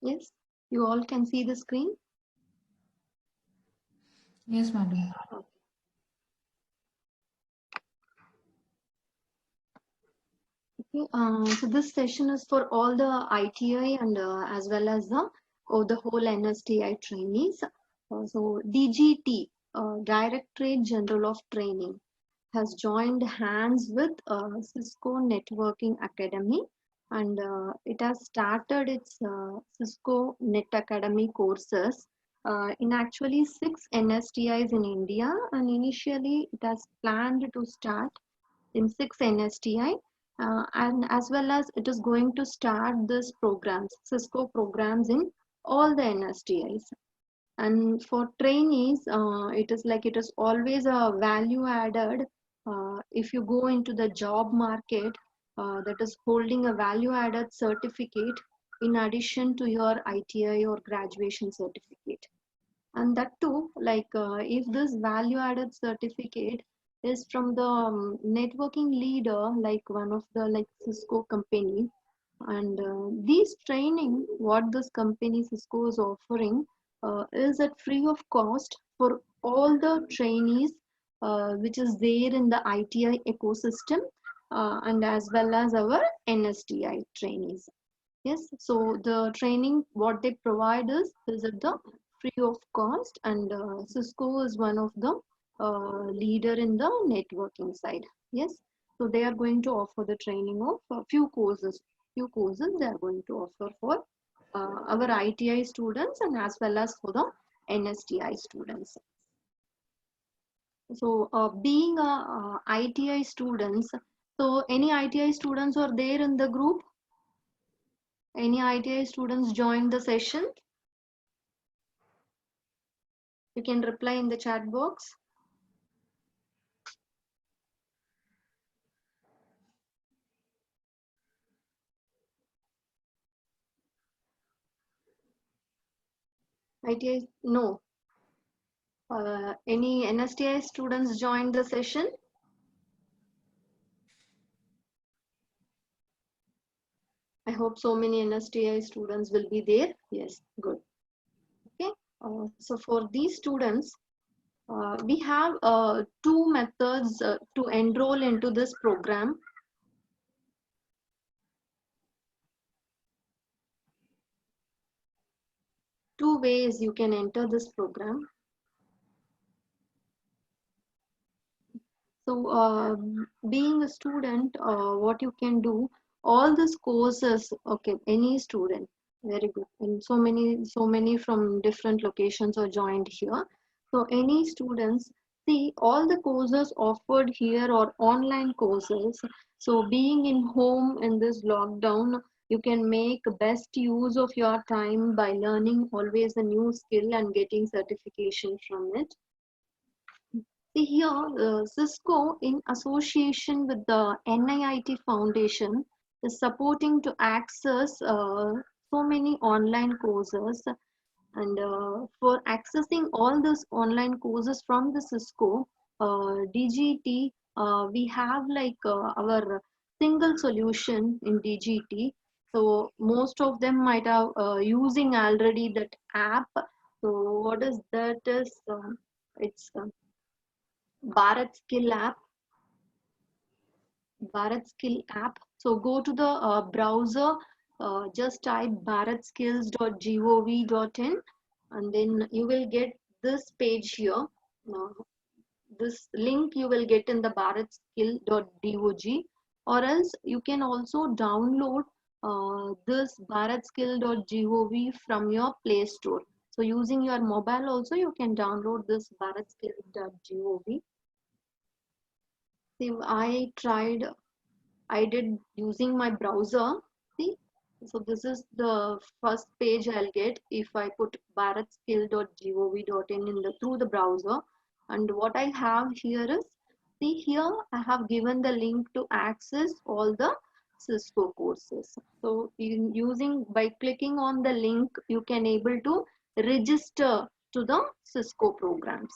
Yes, you all can see the screen. Yes, madam. Okay, so this session is for all the ITI and as well as the whole NSTI trainees. So DGT, Directorate General of Training, has joined hands with Cisco Networking Academy, and it has started its Cisco Net Academy courses in actually 6 NSTIs in India, and initially it has planned to start in 6 NSTI, and as well as it is going to start this programs, Cisco programs in all the NSTIs. And for trainees, it is always a value added. If you go into the job market, that is holding a value added certificate in addition to your ITI or graduation certificate. And that too, if this value added certificate is from the networking leader, like one of the like Cisco company, and these training what this company Cisco is offering is at free of cost for all the trainees which is there in the ITI ecosystem, and as well as our NSTI trainees. Yes, so the training what they provide is at the free of cost, and Cisco is one of the leader in the networking side. Yes, so they are going to offer the training of a few courses. Few courses they are going to offer for our ITI students and as well as for the NSTI students. So being a ITI students, so any ITI students are there in the group? Any ITI students joined the session? You can reply in the chat box. ITI, no. Any NSTI students joined the session? I hope so many NSTI students will be there. Yes, good. Okay. So for these students, we have two methods to enroll into this program. Two ways you can enter this program. So, being a student, what you can do, all these courses, okay, any student, very good. And so many from different locations are joined here. So, any students, see all the courses offered here are online courses. So, being in home in this lockdown, you can make best use of your time by learning always a new skill and getting certification from it. See here, Cisco, in association with the NIIT Foundation, is supporting to access so many online courses. And for accessing all those online courses from the Cisco, DGT, we have our single solution in DGT. So most of them might have using already that app. So what is that is it's Bharat Skill app. Bharat Skill app. So go to the browser, just type bharatskills.gov.in, and then you will get this page here. Uh, this link you will get in the bharatskill.dog, or else you can also download this bharatskill.gov from your Play Store. So using your mobile also you can download this bharatskill.gov. See, I did using my browser. See, so this is the first page I'll get if I put bharatskill.gov.in in the through the browser. And what I have here is, see here I have given the link to access all the Cisco courses. So using by clicking on the link, you can able to register to the Cisco programs.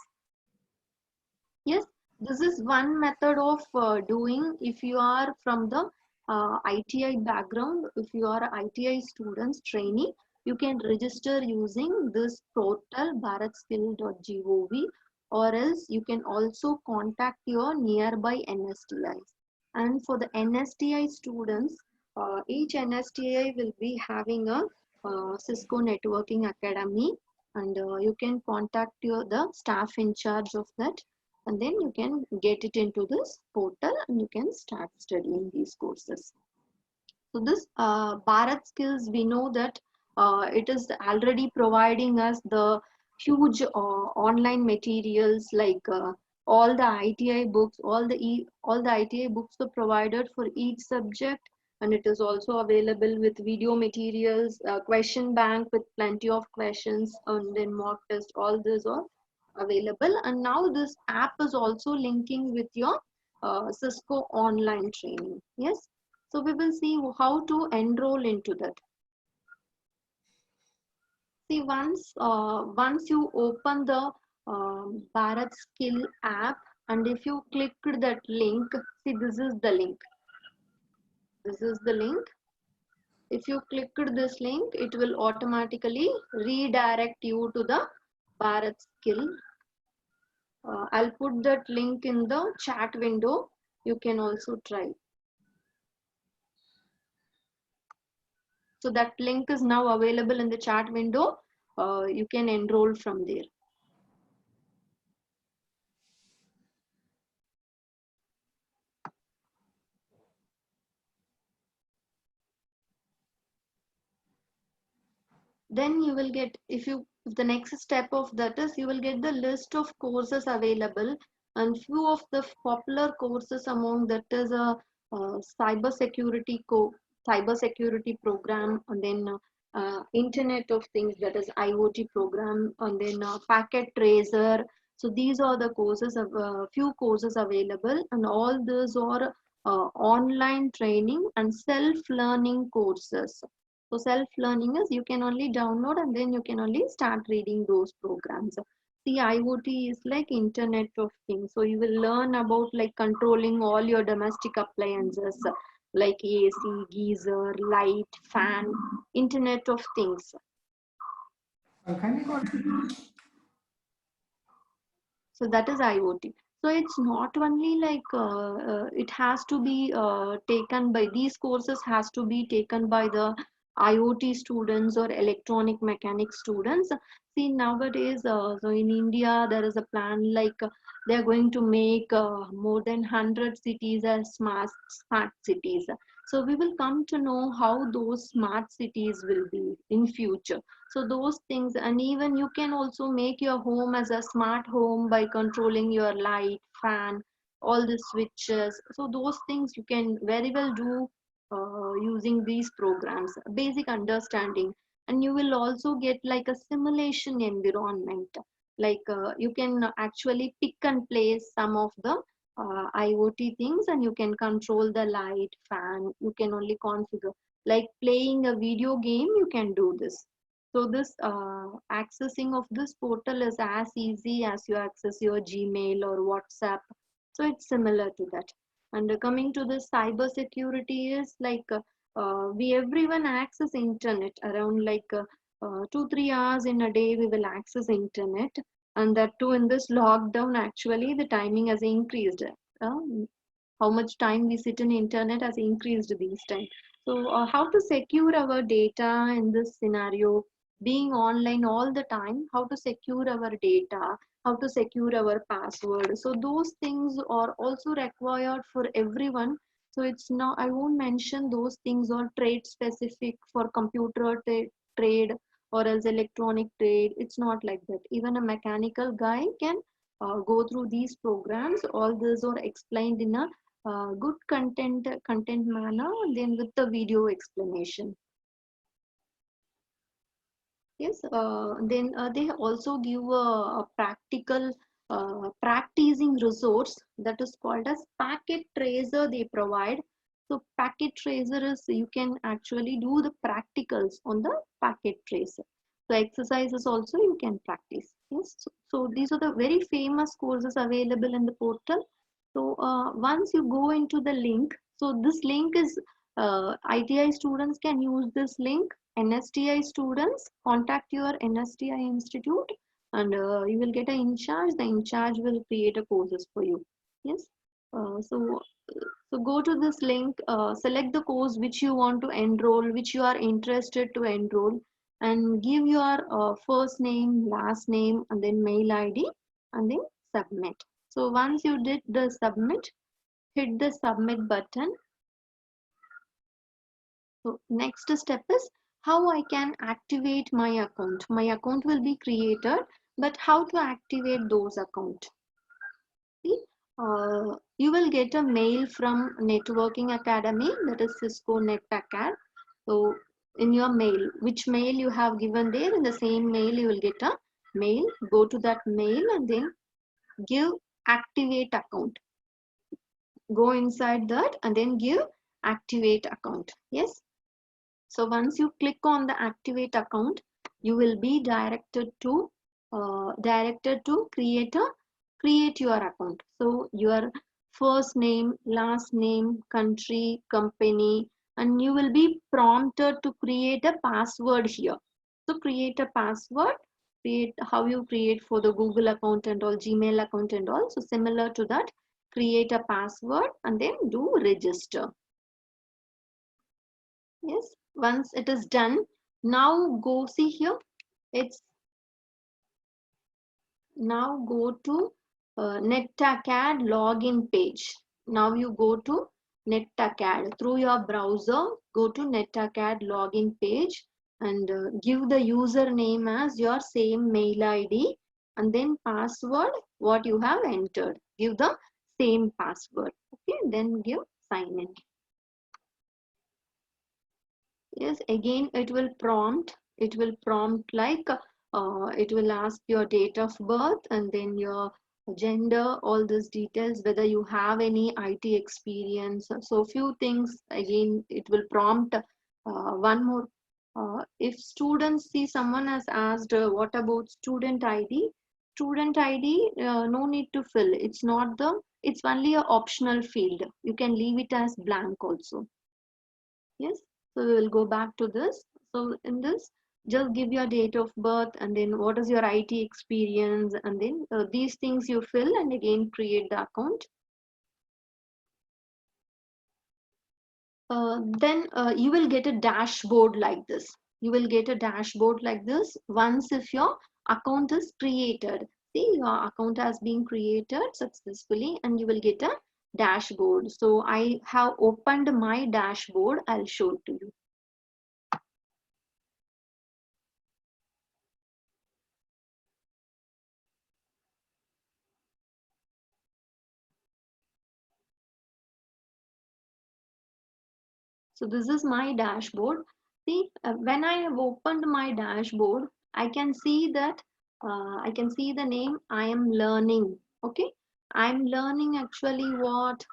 Yes, this is one method of doing if you are from the ITI background, if you are ITI students trainee. you can register using this portal bharatskill.gov, or else you can also contact your nearby NSTIs. And for the NSTI students, each NSTI will be having a Cisco Networking Academy, and you can contact the staff in charge of that, and then you can get it into this portal and you can start studying these courses. So this Bharat Skills, we know that it is already providing us the huge online materials, like all the ITI books, all the ITI books are provided for each subject, and it is also available with video materials, question bank with plenty of questions, and then mock test. All these are available, and now this app is also linking with your Cisco online training. Yes. So we will see how to enroll into that. See, once you open the Bharat Skill app, and if you click that link, see, this is the link. This is the link. If you click this link, it will automatically redirect you to the Bharat Skill. I'll put that link in the chat window. You can also try. So that link is now available in the chat window. You can enroll from there. Then you will get, if the next step of that is, you will get the list of courses available, and few of the popular courses among that is a cyber security program, and then Internet of Things, that is IoT program, and then packet tracer. So these are the courses of few courses available, and all those are online training and self-learning courses. So self-learning is you can only download and then you can only start reading those programs. The IoT is like Internet of Things. So you will learn about like controlling all your domestic appliances like AC, geyser, light, fan, Internet of Things. So that is IoT. So it's not only like it has to be taken by, these courses has to be taken by the IoT students or electronic mechanics students. See, nowadays, so in India, there is a plan like they're going to make more than 100 cities as smart cities. So we will come to know how those smart cities will be in future. So those things, and even you can also make your home as a smart home by controlling your light, fan, all the switches. So those things you can very well do using these programs, basic understanding. And you will also get like a simulation environment, like you can actually pick and place some of the IoT things, and you can control the light, fan, you can only configure, like playing a video game, you can do this. So this accessing of this portal is as easy as you access your Gmail or WhatsApp. So it's similar to that. And coming to the cyber security is like we everyone access internet around like 2-3 hours in a day we will access internet, and that too in this lockdown actually the timing has increased. How much time we sit in internet has increased these times. So how to secure our data in this scenario, being online all the time, how to secure our data, how to secure our password. So those things are also required for everyone. So it's not, I won't mention those things or trade specific for computer trade or as electronic trade. It's not like that. Even a mechanical guy can go through these programs. All these are explained in a good content manner, then with the video explanation. Yes, then they also give a practical practicing resource that is called as packet tracer they provide. So packet tracer is you can actually do the practicals on the packet tracer. So exercises also you can practice. Yes, so these are the very famous courses available in the portal. So once you go into the link, so this link is ITI students can use this link NSTI students, contact your NSTI institute, and you will get an in charge. The in charge will create a courses for you. Yes. So go to this link, select the course which you want to enroll, which you are interested to enroll, and give your first name, last name, and then mail ID, and then submit. So once you did the submit, hit the submit button. So next step is how I can activate my account. My account will be created, but how to activate those account? See, you will get a mail from Networking Academy, that is Cisco NetAcad. So in your mail, which mail you have given there, in the same mail you will get a mail. Go to that mail and then give activate account. Go inside that and then give activate account. Yes. So once you click on the activate account, you will be directed to create your account. So your first name, last name, country, company, and you will be prompted to create a password here. So create a password, create how you create for the Google account and all, Gmail account and all. So similar to that, create a password and then do register. Yes, once it is done, now go see here. It's now go to NetAcad login page. Now you go to NetAcad through your browser. Go to NetAcad login page and give the username as your same mail ID and then password what you have entered. Give the same password. Okay, then give sign in. Yes, again it will prompt like it will ask your date of birth and then your gender, all these details, whether you have any IT experience. So few things, again it will prompt one more. If students see, someone has asked what about student ID? Student ID, no need to fill. It's only a optional field. You can leave it as blank also. Yes, so we will go back to this. So in this, just give your date of birth and then what is your IT experience, and then these things you fill and again create the account. Then you will get a dashboard like this. You will get a dashboard like this once if your account is created. See, your account has been created successfully and you will get a dashboard. So I have opened my dashboard. I'll show it to you. So this is my dashboard. See, when I have opened my dashboard, I can see that I can see the name I am learning. Okay, I'm learning actually what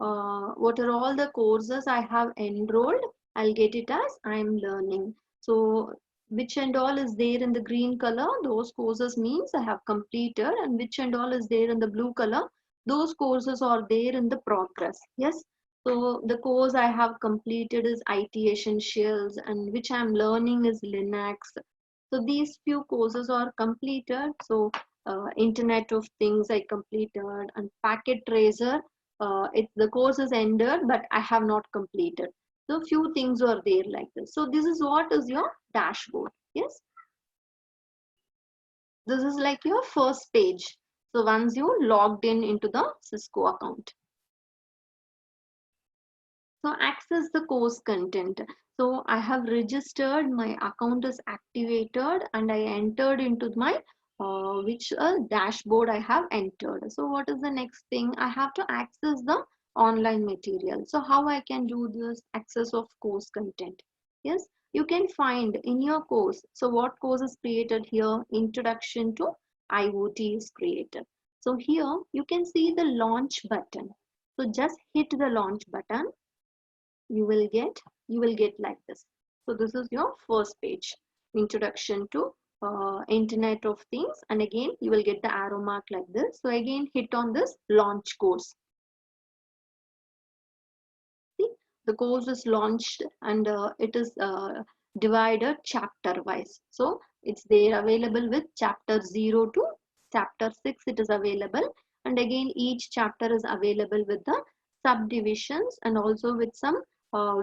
are all the courses I have enrolled. I'll get it as I'm learning. So which and all is there in the green color, those courses means I have completed, and which and all is there in the blue color, those courses are there in the progress. Yes. So the course I have completed is IT Essentials, and which I'm learning is Linux. So these few courses are completed. So Internet of Things I completed, and Packet Tracer. The course is ended, but I have not completed. So few things are there like this. So this is what is your dashboard. Yes, this is like your first page. So once you logged in into the Cisco account. So access the course content. So I have registered, my account is activated, and I entered into my which dashboard I have entered. So what is the next thing? I have to access the online material. So how I can do this access of course content? Yes, you can find in your course. So what course is created here? Introduction to IoT is created. So here you can see the launch button. So just hit the launch button, you will get like this. So this is your first page, introduction to Internet of Things, and again you will get the arrow mark like this. So again hit on this launch course. See, the course is launched, and it is divided chapter wise. So it's there available with chapter 0 to chapter 6 it is available, and again each chapter is available with the subdivisions and also with some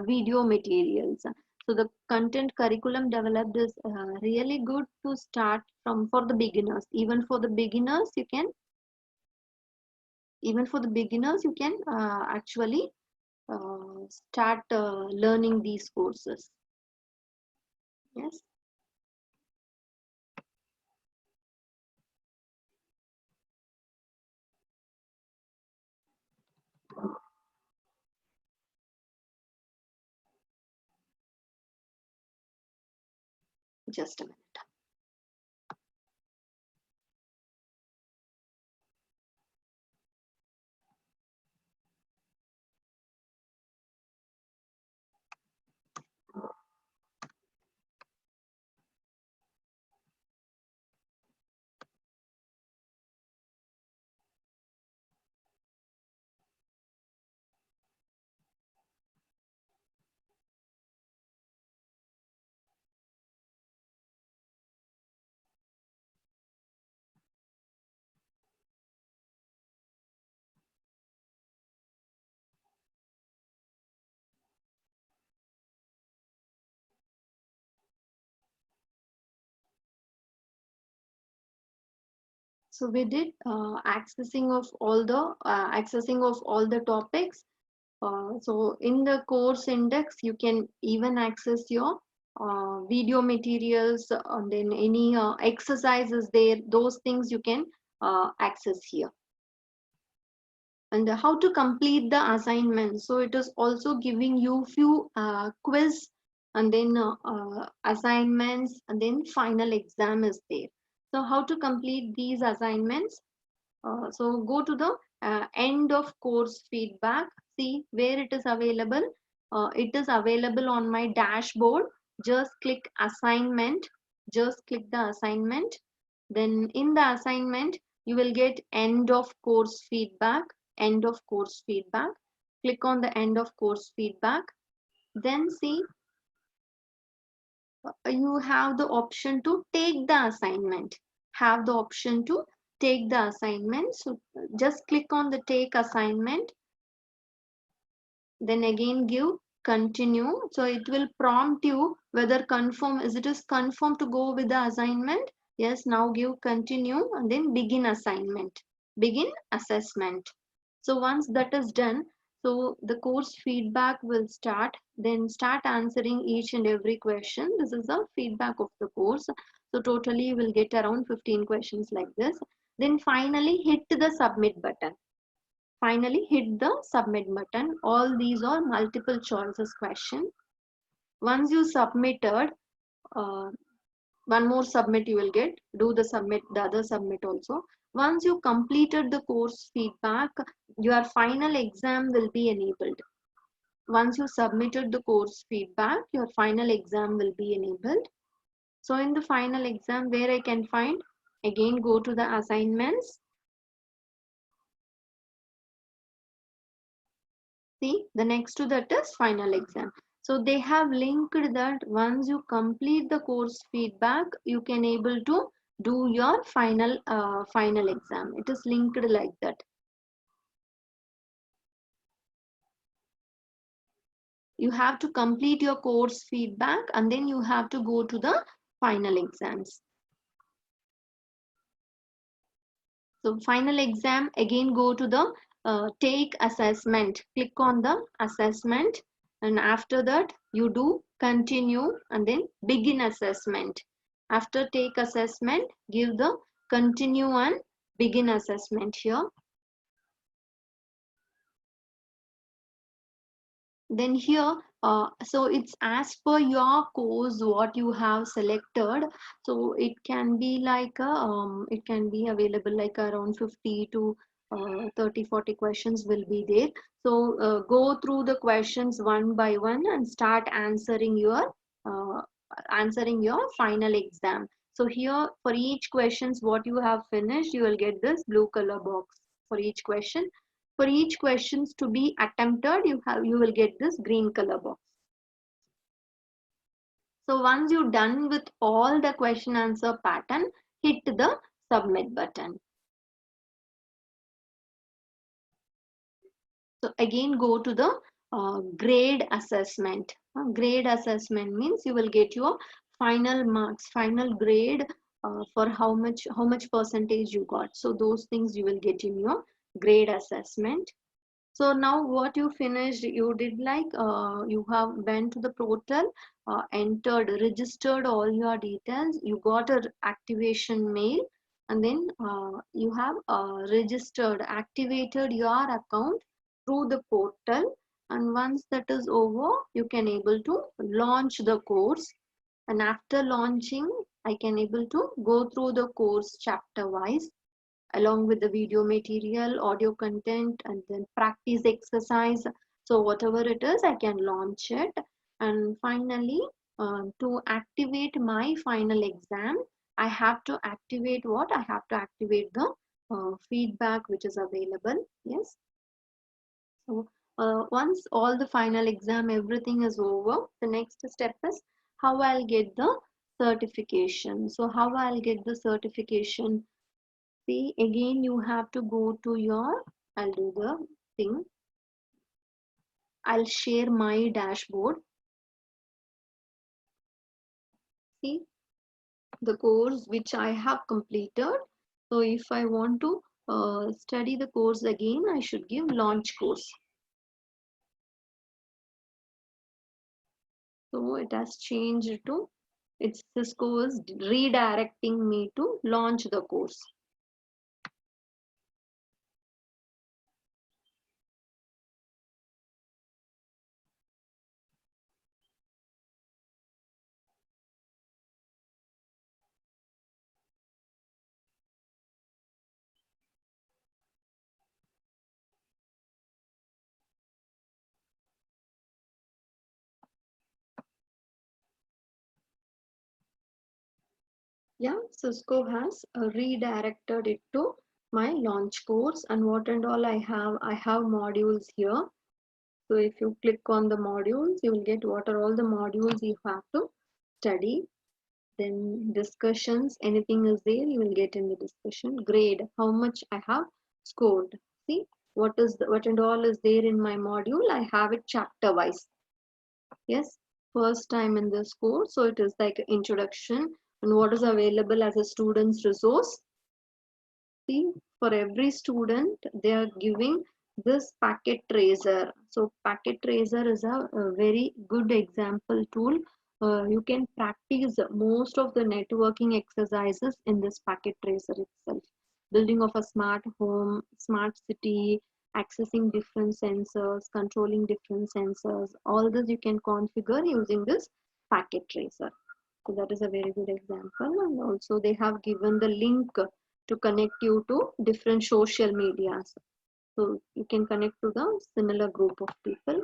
video materials. So the content curriculum developed is really good to start from for the beginners. Even for the beginners you can actually start learning these courses. Yes. Just a minute. So we did accessing of all the topics. So in the course index, you can even access your video materials, and then any exercises there. Those things you can access here. And how to complete the assignment. So it is also giving you few quiz, and then assignments, and then final exam is there. So how to complete these assignments? So go to the end of course feedback. See where it is available. It is available on my dashboard. Just click assignment. Just click the assignment. Then in the assignment, you will get end of course feedback. End of course feedback. Click on the end of course feedback. Then see you have the option to take the assignment. Have the option to take the assignment. So just click on the take assignment. Then again give continue. So it will prompt you whether confirm is it is confirmed to go with the assignment. Yes, now give continue and then begin assignment. Begin assessment. So once that is done, so the course feedback will start. Then start answering each and every question. This is the feedback of the course. So totally you will get around 15 questions like this. Then finally hit the submit button. Finally hit the submit button. All these are multiple choices question. Once you submitted, uh, one more submit you will get. Do the submit, the other submit also. Once you completed the course feedback, your final exam will be enabled. Once you submitted the course feedback, your final exam will be enabled. So in the final exam, where I can find, again go to the assignments. See, the next to that is final exam. So they have linked that once you complete the course feedback, you can able to do your final exam. It is linked like that. You have to complete your course feedback and then you have to go to the final exams. So final exam, again go to the take assessment. Click on the assessment, and after that you do continue and then begin assessment. After take assessment, give the continue and begin assessment here. Then here so it's as per your course what you have selected. So it can be like it can be available like around 50 to 30-40 questions will be there. So go through the questions one by one and start uh, answering your final exam. So here for each questions what you have finished, you will get this blue color box for each question. For each questions to be attempted, you will get this green color box. So once you're done with all the question answer pattern, hit the submit button. So again go to the grade assessment. Grade assessment means you will get your final marks, final grade for how much percentage you got. So those things you will get in your grade assessment. So now what you finished, you did like you have went to the portal, entered, registered all your details, you got a activation mail, and then you have registered, activated your account through the portal. And once that is over, you can able to launch the course. And after launching, I can able to go through the course chapter wise along with the video material, audio content, and then practice exercise. So whatever it is, I can launch it. And finally, to activate my final exam, I have to activate what? I have to activate the feedback which is available. Yes. So once all the final exam, everything is over, the next step is how I'll get the certification. So how I'll get the certification? See, again, you have to go to your, I'll do the thing. I'll share my dashboard. See, the course which I have completed. So if I want to study the course again, I should give launch course. So it has changed to, this course redirecting me to launch the course. Yeah, Cisco has redirected it to my launch course. And what and all I have modules here. So if you click on the modules, you will get what are all the modules you have to study. Then discussions, anything is there, you will get in the discussion. Grade, how much I have scored. See, what and all is there in my module. I have it chapter wise. Yes, first time in this course. So it is like introduction and what is available as a student's resource. See, for every student, they are giving this packet tracer. So packet tracer is a very good example tool. You can practice most of the networking exercises in this packet tracer itself. Building of a smart home, smart city, accessing different sensors, controlling different sensors. All this you can configure using this packet tracer. So that is a very good example. And also they have given the link to connect you to different social medias. So you can connect to the similar group of people.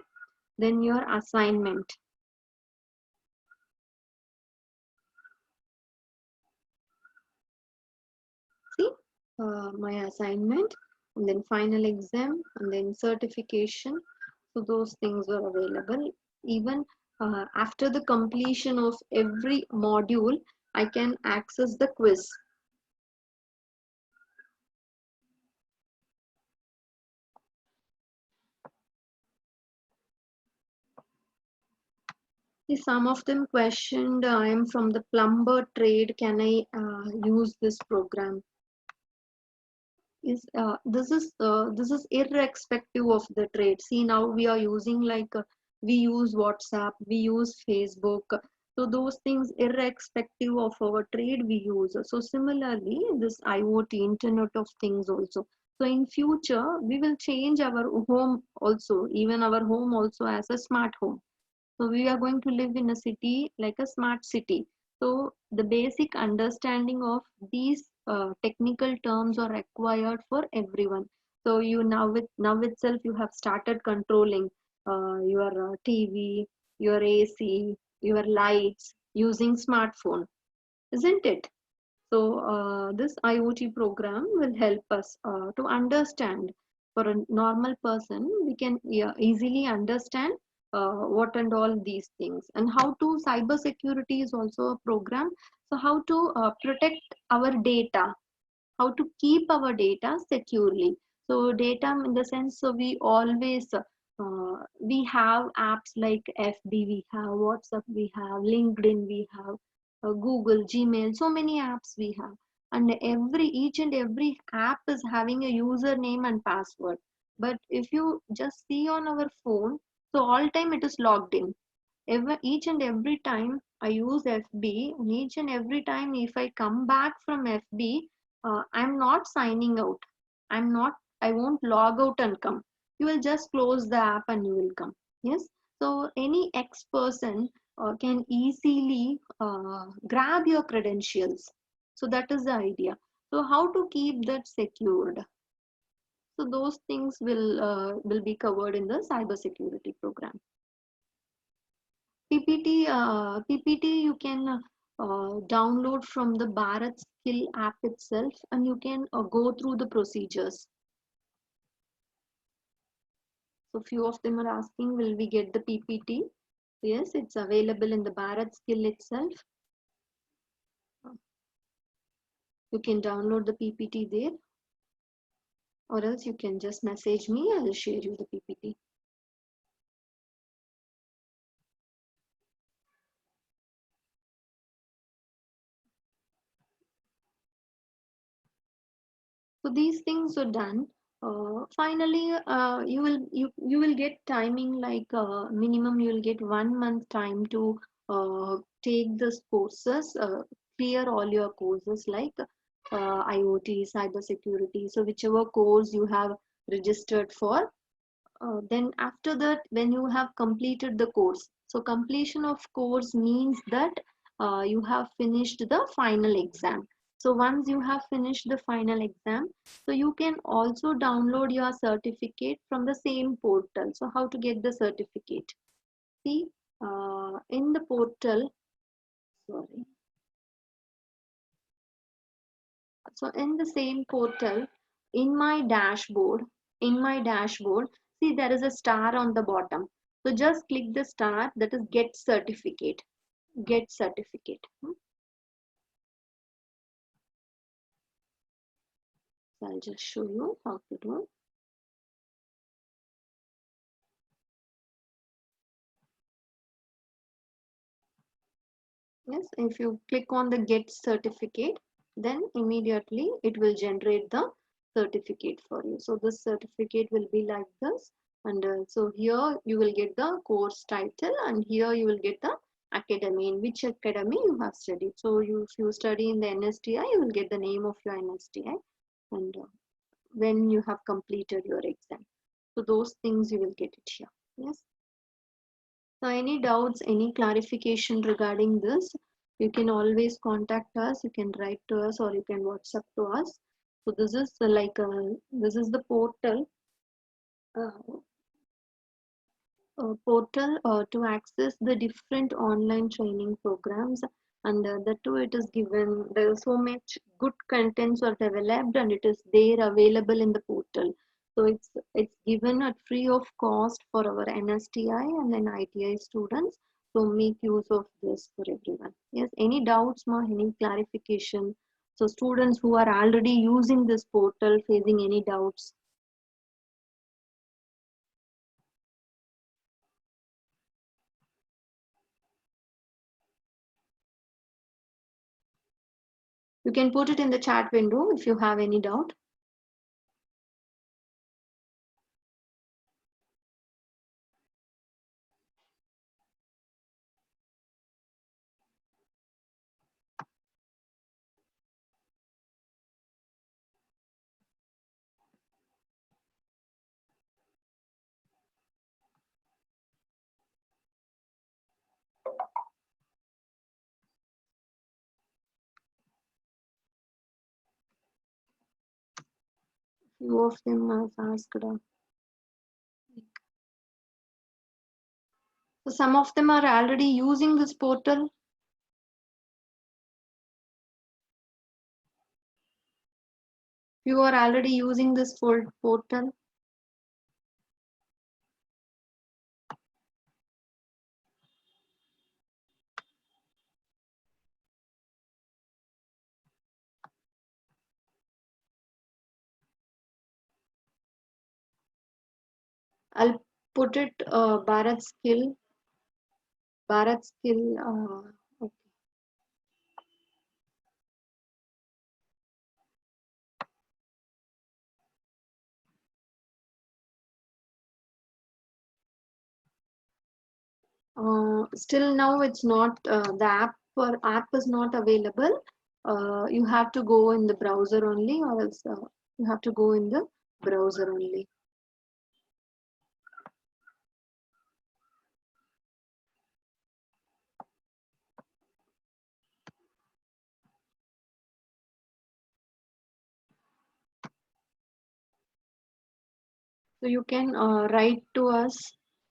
Then your assignment. See, my assignment, and then final exam, and then certification. So those things were available. Even after the completion of every module, I can access the quiz. Some of them questioned, I am from the plumber trade, can I use this program? This is irrespective of the trade. See, now we are using like we use WhatsApp, we use Facebook. So those things irrespective of our trade we use. So similarly, this IoT, Internet of Things also. So in future, we will change our home also, even our home also as a smart home. So we are going to live in a city like a smart city. So the basic understanding of these technical terms are required for everyone. So you now itself you have started controlling your TV, your AC, your lights using smartphone, isn't it? So this IoT program will help us to understand. For a normal person, we can, yeah, easily understand what and all these things. And how to cyber security is also a program. So how to protect our data, how to keep our data securely. So data in the sense, so we always we have apps like FB, we have WhatsApp, we have LinkedIn, we have Google, Gmail, so many apps we have. And each and every app is having a username and password. But if you just see on our phone, so all time it is logged in. Each and every time I use FB, and each and every time if I come back from FB, I'm not signing out. I'm not, I won't log out and come. You will just close the app and you will come. Yes. So any ex person can easily grab your credentials. So that is the idea. So how to keep that secured? So those things will be covered in the cybersecurity program. PPT you can download from the Bharat Skill app itself, and you can go through the procedures. So few of them are asking, will we get the PPT? Yes, it's available in the Bharat Skill itself. You can download the PPT there, or else you can just message me. I will share you the PPT. So these things are done. Finally, you will get timing like minimum you will get 1 month time to take this courses, clear all your courses like IoT, cyber security. So whichever course you have registered for, then after that, when you have completed the course, so completion of course means that you have finished the final exam. So once you have finished the final exam, so you can also download your certificate from the same portal. So how to get the certificate? See, in the portal, sorry. So in the same portal, in my dashboard, see there is a star on the bottom. So just click the star, that is get certificate. Get certificate. So I'll just show you how to do. Yes, if you click on the get certificate, then immediately it will generate the certificate for you. So this certificate will be like this. And so here you will get the course title, and here you will get the academy, in which academy you have studied. So if you study in the NSTI, you will get the name of your NSTI, and when you have completed your exam. So those things you will get it here. Yes. So any doubts, any clarification regarding this, you can always contact us, you can write to us, or you can WhatsApp to us. So this is this is the uh, portal to access the different online training programs, and the two it is given, there is so much good contents are developed and it is there available in the portal. So it's given at free of cost for our NSTI and then ITI students. So make use of this for everyone. Yes, any doubts ma, any clarification? So students who are already using this portal facing any doubts? You can put it in the chat window if you have any doubt. Few of them have asked. So some of them are already using this portal. You are already using this portal. I'll put it Bharat skill. Okay. Still now it's not the app is not available. You have to go in the browser only, or else you have to go in the browser only. So you can write to us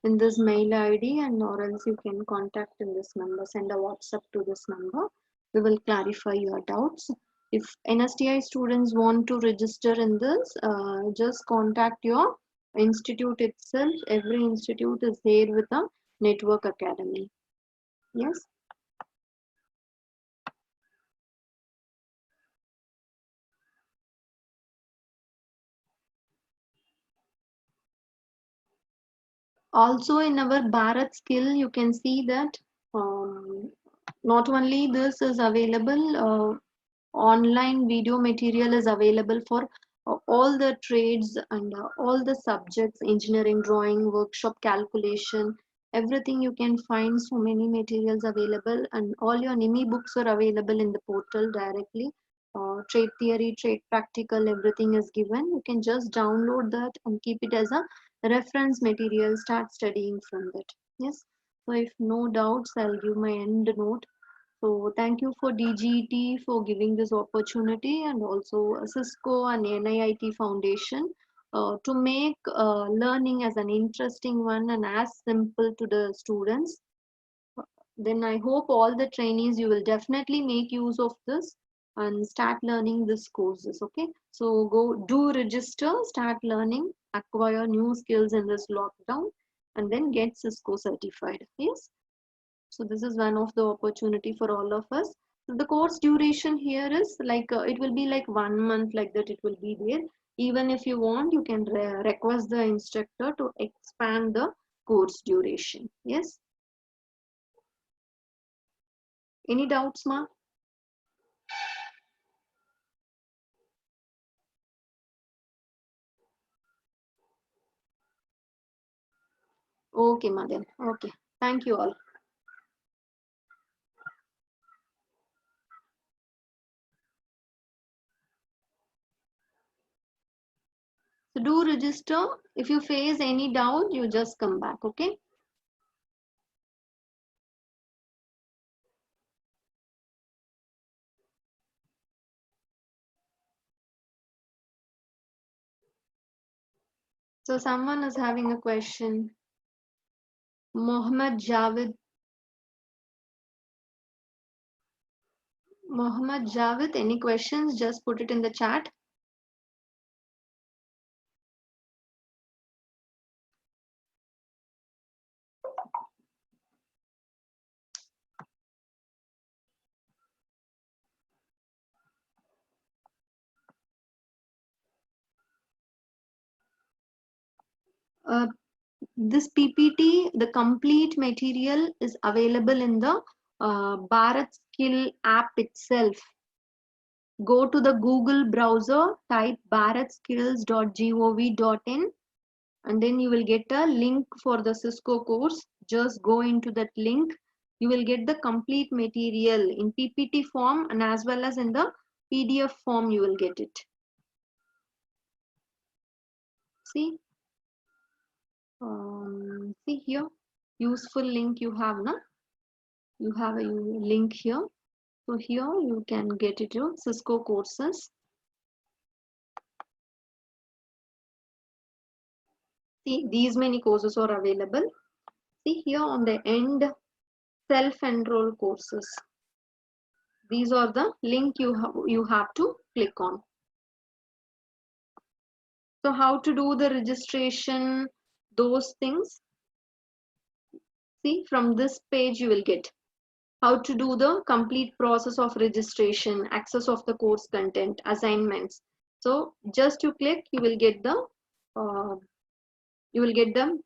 in this mail ID, and or else you can contact in this number, send a WhatsApp to this number. We will clarify your doubts. If NSTI students want to register in this, just contact your institute itself. Every institute is there with a network academy. Yes. Also in our Bharat skill, you can see that um, not only this is available, online video material is available for all the trades and all the subjects, engineering, drawing, workshop, calculation, everything. You can find so many materials available, and all your NIMI books are available in the portal directly. Trade theory, trade practical, everything is given. You can just download that and keep it as a reference material, start studying from that. Yes. So if no doubts, I'll give my end note. So thank you for DGT for giving this opportunity, and also Cisco and NIIT Foundation to make learning as an interesting one and as simple to the students. Then I hope all the trainees, you will definitely make use of this and start learning these courses. Okay, so go do register, start learning, acquire new skills in this lockdown, and then get Cisco certified. Yes. So this is one of the opportunity for all of us. So the course duration here is like it will be like 1 month, like that it will be there. Even if you want, you can request the instructor to expand the course duration. Yes. Any doubts, ma? Okay, madam. Okay. Thank you all. So do register. If you face any doubt, you just come back. Okay. So someone is having a question. Mohammed Javed. Mohammed Javed, any questions? Just put it in the chat. Uh, this PPT, the complete material is available in the Bharat Skill app itself. Go to the Google browser, type bharatskills.gov.in, and then you will get a link for the Cisco course. Just go into that link. You will get the complete material in PPT form, and as well as in the PDF form you will get it. See? See here, useful link you have, na? You have a link here. So here you can get it to Cisco courses. See, these many courses are available. See here on the end, self-enroll courses. These are the link you have to click on. So how to do the registration, those things. See, from this page you will get how to do the complete process of registration, access of the course content, assignments. So just you click, you will get the You will get the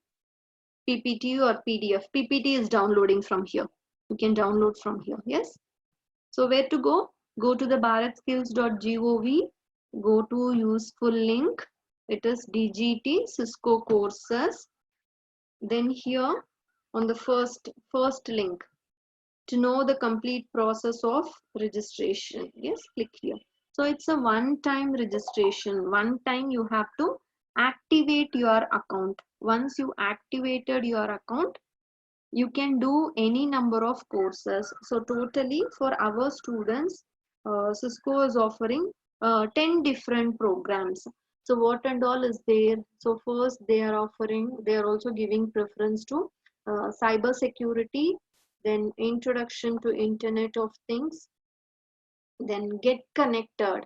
PPT or PDF. PPT is downloading from here. You can download from here. Yes. So where to go? Go to the bharatskills.gov. Go to useful link. It is DGT Cisco courses. Then here on the first link, to know the complete process of registration. Yes, click here. So it's a one-time registration. One time you have to activate your account. Once you activated your account, you can do any number of courses. So totally for our students, Cisco is offering 10 different programs. So what and all is there? So first they are also giving preference to cyber security, then introduction to Internet of Things, then get connected.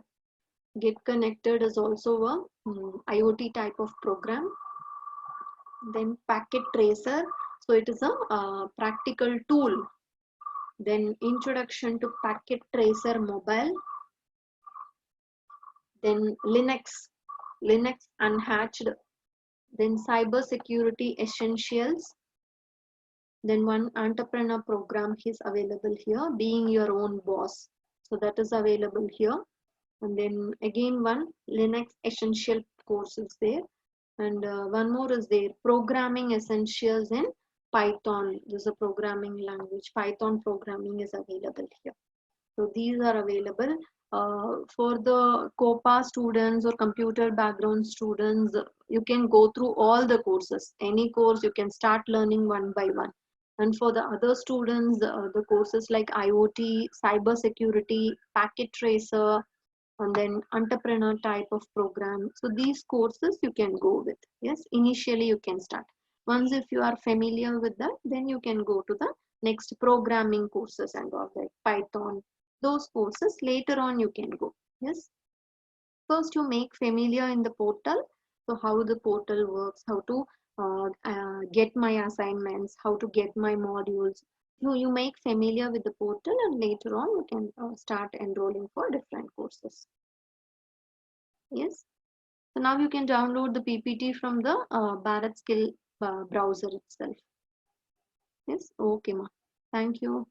Get connected is also a IoT type of program. Then packet tracer, so it is a practical tool. Then introduction to packet tracer mobile. Then Linux unhatched. Then cyber security essentials. Then one entrepreneur program is available here, being your own boss. So that is available here. And then again one Linux essential course is there. And one more is there, programming essentials in Python. This is a programming language. Python programming is available here. So these are available for the COPA students or computer background students. You can go through all the courses. Any course you can start learning one by one. And for the other students, the courses like IoT, cyber security, packet tracer, and then entrepreneur type of program. So these courses you can go with. Yes, initially you can start. Once if you are familiar with that, then you can go to the next programming courses and all that, Python. Those courses later on you can go. Yes. First you make familiar in the portal. So how the portal works, how to get my assignments, how to get my modules. You make familiar with the portal, and later on you can start enrolling for different courses. Yes. So now you can download the PPT from the Bharat Skill browser itself. Yes. Okay, ma. Thank you.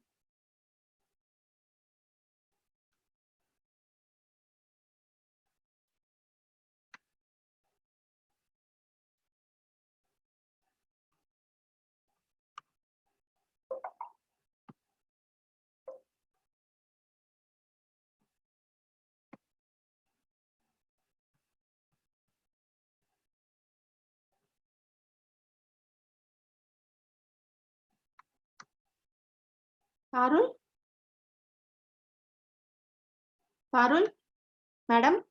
Parul? Parul? Madam?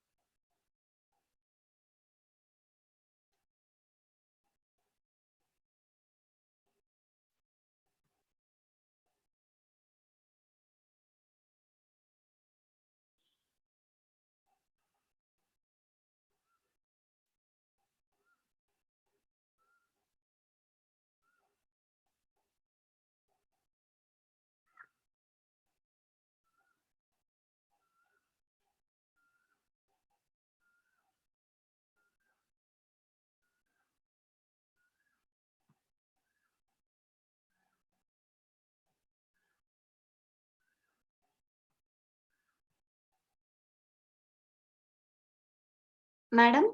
Madam?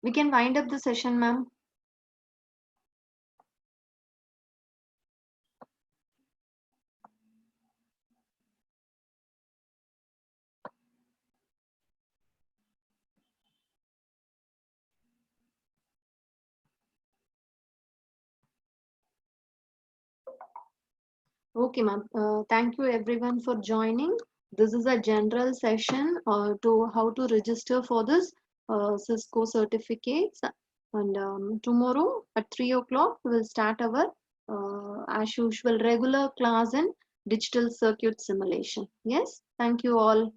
We can wind up the session, ma'am. Okay, ma'am. Thank you everyone for joining. This is a general session to how to register for this Cisco certificates. And tomorrow at 3 o'clock, we will start our, as usual, regular class in digital circuit simulation. Yes, thank you all.